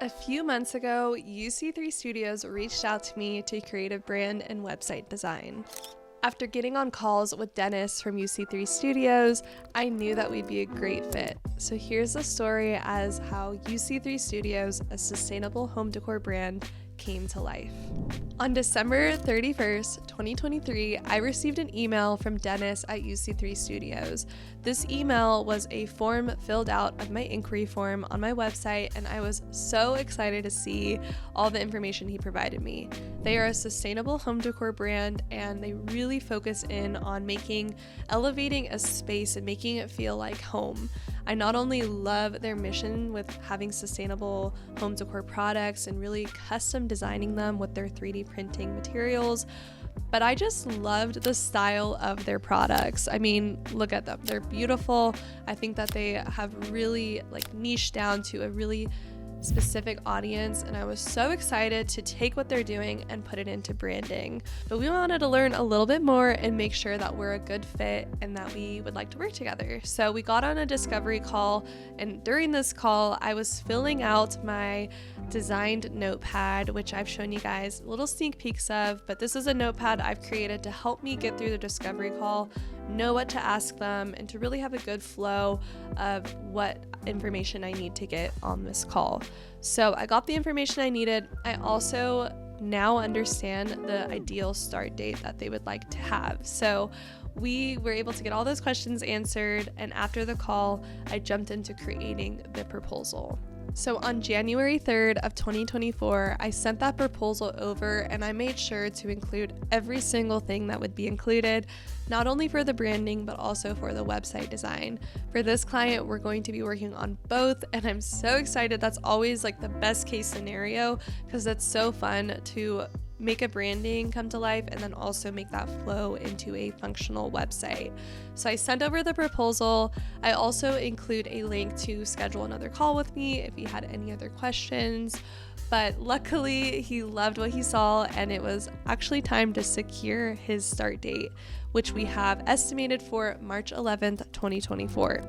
A few months ago, UC3 Studios reached out to me to create a brand and website design. After getting on calls with Dennis from UC3 Studios, I knew that we'd be a great fit. So here's the story as how UC3 Studios, a sustainable home decor brand, came to life. On December 31st, 2023, I received an email from Dennis at UC3 Studios. This email was a form filled out of my inquiry form on my website, and I was so excited to see all the information he provided me. They are a sustainable home decor brand, and they really focus in on elevating a space and making it feel like home. I not only love their mission with having sustainable home decor products and really custom designing them with their 3D printing materials, but I just loved the style of their products. I mean, look at them. They're beautiful. I think that they have really niched down to a really specific audience, and I was so excited to take what they're doing and put it into branding. But we wanted to learn a little bit more and make sure that we're a good fit and that we would like to work together. So we got on a discovery call, and during this call, I was filling out my designed notepad, which I've shown you guys little sneak peeks of, but this is a notepad I've created to help me get through the discovery call, know what to ask them, and to really have a good flow of what information I need to get on this call. So I got the information I needed. I also now understand the ideal start date that they would like to have. So we were able to get all those questions answered, and after the call, I jumped into creating the proposal. So on January 3rd of 2024, I sent that proposal over, and I made sure to include every single thing that would be included, not only for the branding, but also for the website design. For this client, we're going to be working on both, and I'm so excited. That's always the best case scenario, because it's so fun to make a branding come to life and then also make that flow into a functional website. So I sent over the proposal. I also include a link to schedule another call with me if he had any other questions. But luckily, he loved what he saw, and it was actually time to secure his start date, which we have estimated for March 11th, 2024.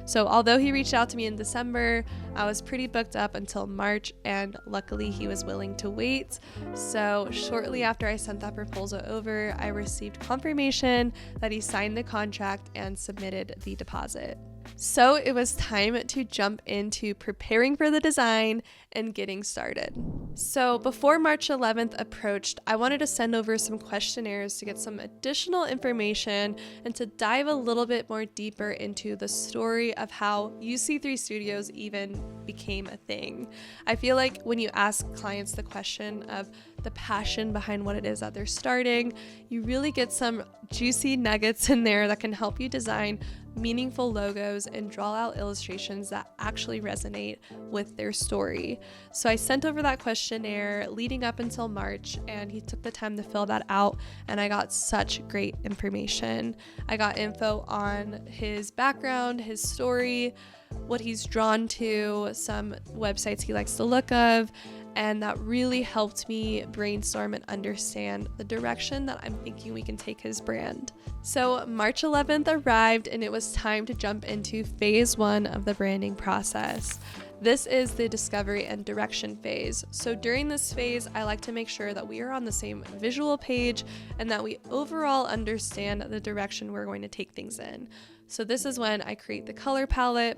So although he reached out to me in December, I was pretty booked up until March, and luckily he was willing to wait. So shortly after I sent that proposal over, I received confirmation that he signed the contract and submitted the deposit. So it was time to jump into preparing for the design and getting started. So before March 11th approached, I wanted to send over some questionnaires to get some additional information and to dive a little bit more deeper into the story of how UC3 Studios even became a thing. I feel like when you ask clients the question of the passion behind what it is that they're starting, you really get some juicy nuggets in there that can help you design meaningful logos and draw out illustrations that actually resonate with their story. So I sent over that questionnaire leading up until March, and he took the time to fill that out, and I got such great information. I got info on his background, his story, what he's drawn to, some websites he likes to look of, and that really helped me brainstorm and understand the direction that I'm thinking we can take his brand. So March 11th arrived, and it was time to jump into phase 1 of the branding process. This is the discovery and direction phase. So during this phase, I like to make sure that we are on the same visual page and that we overall understand the direction we're going to take things in. So this is when I create the color palette.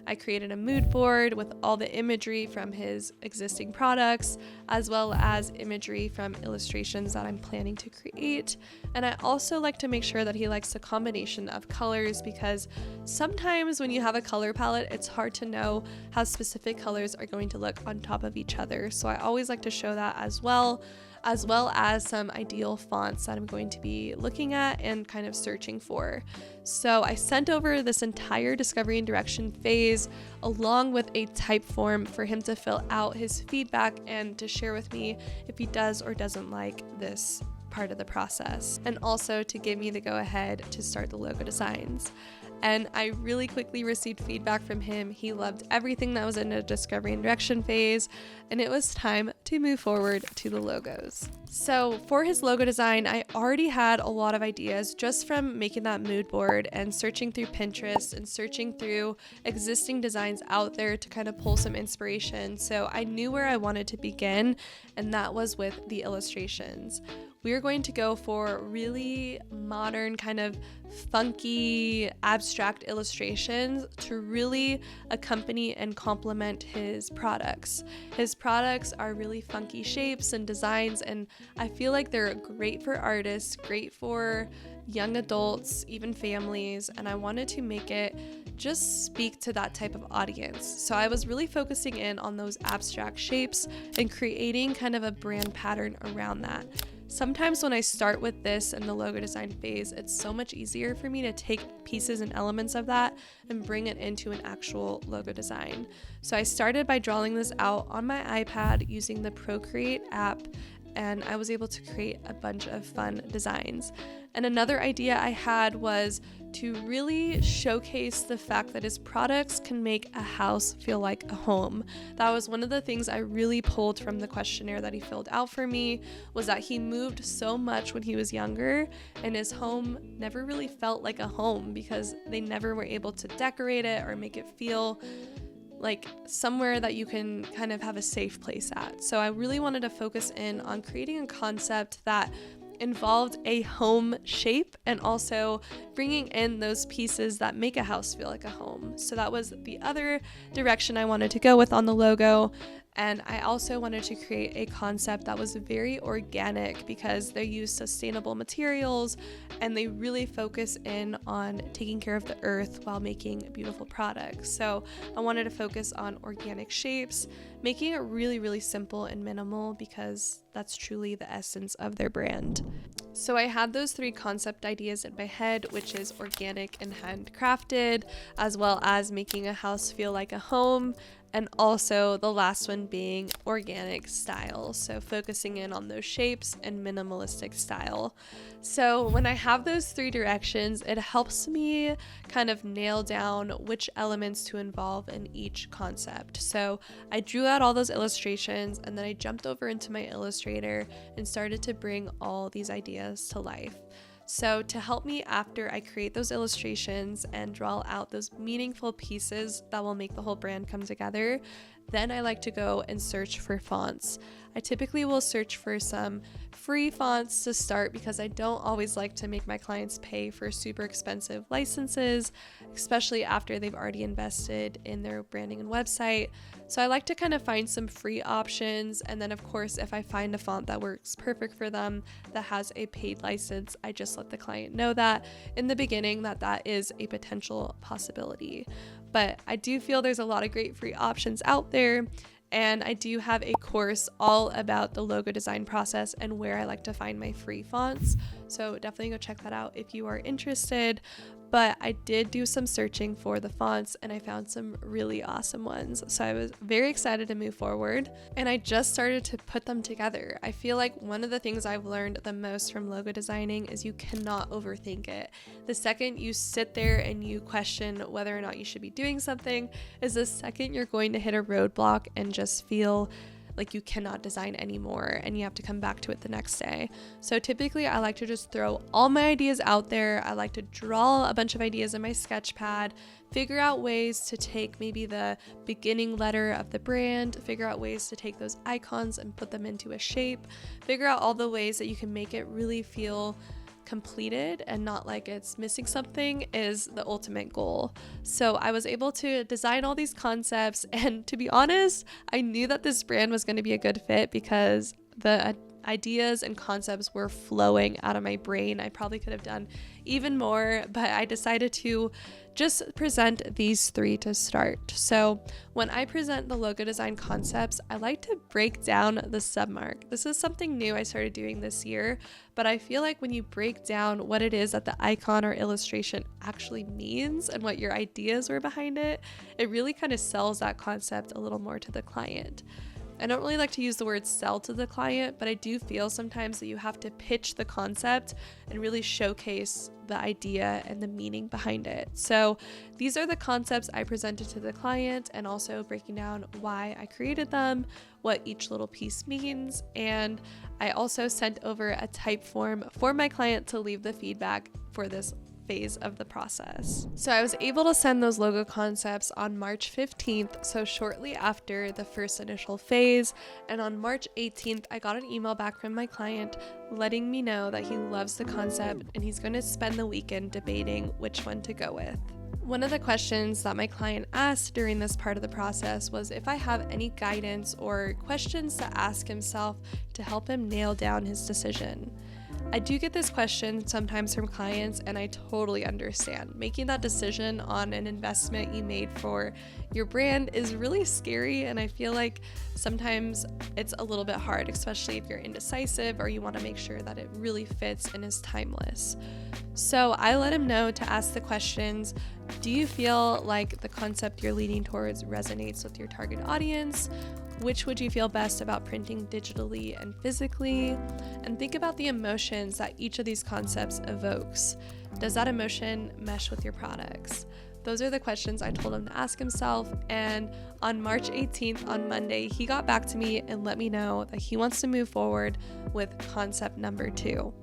I created a mood board with all the imagery from his existing products, as well as imagery from illustrations that I'm planning to create. And I also like to make sure that he likes the combination of colors, because sometimes when you have a color palette, it's hard to know how specific colors are going to look on top of each other. So I always like to show that as well as some ideal fonts that I'm going to be looking at and kind of searching for. So I sent over this entire discovery and direction phase along with a type form for him to fill out his feedback and to share with me if he does or doesn't like this part of the process, and also to give me the go ahead to start the logo designs. and I really quickly received feedback from him. He loved everything that was in the discovery and direction phase, and it was time to move forward to the logos. So for his logo design, I already had a lot of ideas just from making that mood board and searching through Pinterest and searching through existing designs out there to kind of pull some inspiration. So I knew where I wanted to begin, and that was with the illustrations. We are going to go for really modern, kind of funky, abstract illustrations to really accompany and complement his products. His products are really funky shapes and designs, and I feel like they're great for artists, great for young adults, even families, and I wanted to make it just speak to that type of audience. So I was really focusing in on those abstract shapes and creating kind of a brand pattern around that. Sometimes when I start with this in the logo design phase, it's so much easier for me to take pieces and elements of that and bring it into an actual logo design. So I started by drawing this out on my iPad using the Procreate app, and I was able to create a bunch of fun designs. And another idea I had was to really showcase the fact that his products can make a house feel like a home. That was one of the things I really pulled from the questionnaire that he filled out for me, was that he moved so much when he was younger, and his home never really felt like a home because they never were able to decorate it or make it feel like somewhere that you can kind of have a safe place at. So I really wanted to focus in on creating a concept that involved a home shape and also bringing in those pieces that make a house feel like a home. So that was the other direction I wanted to go with on the logo. And I also wanted to create a concept that was very organic because they use sustainable materials and they really focus in on taking care of the earth while making beautiful products. So I wanted to focus on organic shapes, making it really, really simple and minimal because that's truly the essence of their brand. So I had those 3 concept ideas in my head, which is organic and handcrafted, as well as making a house feel like a home, and also the last one being organic style, so focusing in on those shapes and minimalistic style. So when I have those 3 directions, it helps me kind of nail down which elements to involve in each concept. So I drew out all those illustrations, and then I jumped over into my Illustrator and started to bring all these ideas to life. So to help me after I create those illustrations and draw out those meaningful pieces that will make the whole brand come together, then I like to go and search for fonts. I typically will search for some free fonts to start because I don't always like to make my clients pay for super expensive licenses, especially after they've already invested in their branding and website. So I like to kind of find some free options, and then of course if I find a font that works perfect for them that has a paid license, I just let the client know that in the beginning that is a potential possibility. But I do feel there's a lot of great free options out there, and I do have a course all about the logo design process and where I like to find my free fonts. So definitely go check that out if you are interested. But I did do some searching for the fonts and I found some really awesome ones. So I was very excited to move forward, and I just started to put them together. I feel like one of the things I've learned the most from logo designing is you cannot overthink it. The second you sit there and you question whether or not you should be doing something is the second you're going to hit a roadblock and just feel like you cannot design anymore and you have to come back to it the next day. So typically I like to just throw all my ideas out there. I like to draw a bunch of ideas in my sketch pad, figure out ways to take maybe the beginning letter of the brand, figure out ways to take those icons and put them into a shape, figure out all the ways that you can make it really feel completed and not like it's missing something is the ultimate goal. So I was able to design all these concepts, and to be honest, I knew that this brand was going to be a good fit because the ideas and concepts were flowing out of my brain. I probably could have done even more, but I decided to just present these 3 to start. So when I present the logo design concepts, I like to break down the submark. This is something new I started doing this year, but I feel like when you break down what it is that the icon or illustration actually means and what your ideas were behind it, it really kind of sells that concept a little more to the client. I don't really like to use the word sell to the client, but I do feel sometimes that you have to pitch the concept and really showcase the idea and the meaning behind it. So these are the concepts I presented to the client, and also breaking down why I created them, what each little piece means, and I also sent over a type form for my client to leave the feedback for this phase of the process. So I was able to send those logo concepts on March 15th, so shortly after the first initial phase, and on March 18th I got an email back from my client letting me know that he loves the concept and he's going to spend the weekend debating which one to go with. One of the questions that my client asked during this part of the process was if I have any guidance or questions to ask himself to help him nail down his decision. I do get this question sometimes from clients, and I totally understand. Making that decision on an investment you made for your brand is really scary, and I feel like sometimes it's a little bit hard, especially if you're indecisive or you want to make sure that it really fits and is timeless. So I let him know to ask the questions: do you feel like the concept you're leaning towards resonates with your target audience? Which would you feel best about printing digitally and physically? And think about the emotions that each of these concepts evokes. Does that emotion mesh with your products? Those are the questions I told him to ask himself, and on March 18th, on Monday, he got back to me and let me know that he wants to move forward with concept number 2.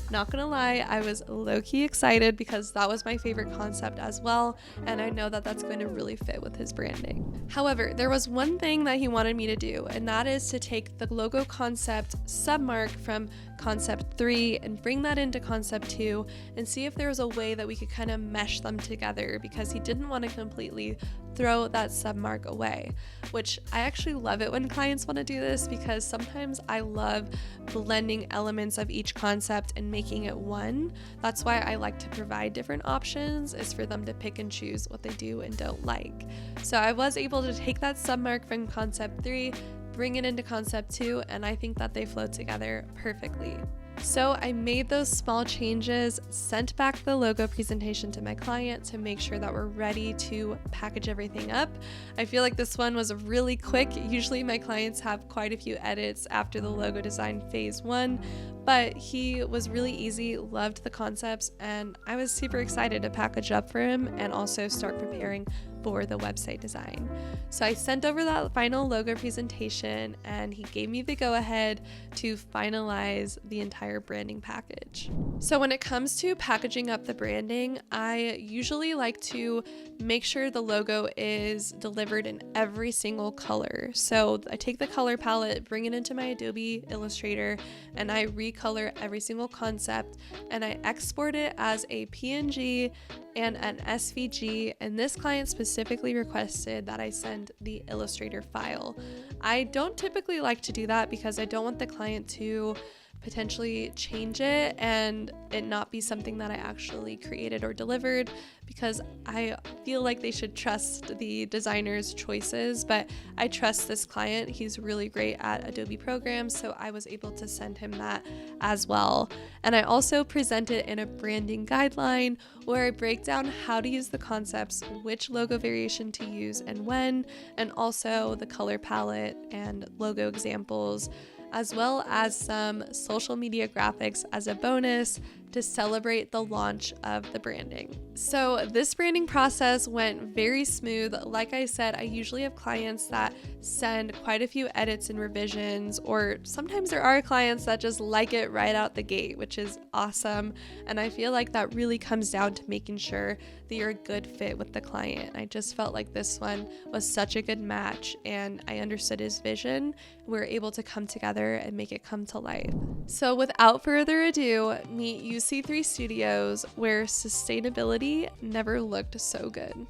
Not gonna lie, I was low-key excited because that was my favorite concept as well, and I know that that's going to really fit with his branding. However, there was one thing that he wanted me to do, and that is to take the logo concept submark from concept 3 and bring that into concept 2 and see if there was a way that we could kind of mesh them together, because he didn't want to completely throw that submark away, which I actually love it when clients want to do this, because sometimes I love blending elements of each concept and making it one. That's why I like to provide different options, is for them to pick and choose what they do and don't like. So I was able to take that submark from concept 3, bring it into concept 2, and I think that they flow together perfectly. So I made those small changes, sent back the logo presentation to my client to make sure that we're ready to package everything up. I feel like this one was really quick. Usually my clients have quite a few edits after the logo design phase 1, but he was really easy, loved the concepts, and I was super excited to package up for him and also start preparing for the website design. So I sent over that final logo presentation, and he gave me the go-ahead to finalize the entire branding package. So when it comes to packaging up the branding, I usually like to make sure the logo is delivered in every single color. So I take the color palette, bring it into my Adobe Illustrator, and I recolor every single concept, and I export it as a PNG and an SVG, and this client specifically requested that I send the Illustrator file. I don't typically like to do that because I don't want the client to potentially change it and it not be something that I actually created or delivered, because I feel like they should trust the designer's choices, but I trust this client. He's really great at Adobe programs, so I was able to send him that as well. And I also present it in a branding guideline where I break down how to use the concepts, which logo variation to use and when, and also the color palette and logo examples, as well as some social media graphics as a bonus to celebrate the launch of the branding. So this branding process went very smooth. Like I said, I usually have clients that send quite a few edits and revisions, or sometimes there are clients that just like it right out the gate, which is awesome. And I feel like that really comes down to making sure that you're a good fit with the client. I just felt like this one was such a good match, and I understood his vision. We were able to come together and make it come to life. So without further ado, meet UC3 Studios, where sustainability never looked so good.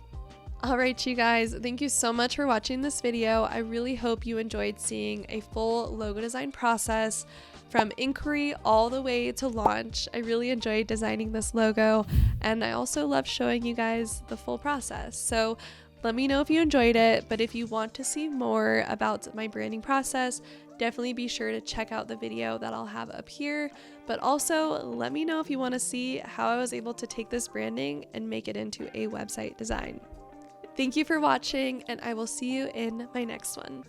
Alright you guys, thank you so much for watching this video. I really hope you enjoyed seeing a full logo design process from inquiry all the way to launch. I really enjoyed designing this logo, and I also love showing you guys the full process. So let me know if you enjoyed it, but if you want to see more about my branding process, definitely be sure to check out the video that I'll have up here. But also let me know if you want to see how I was able to take this branding and make it into a website design. Thank you for watching, and I will see you in my next one.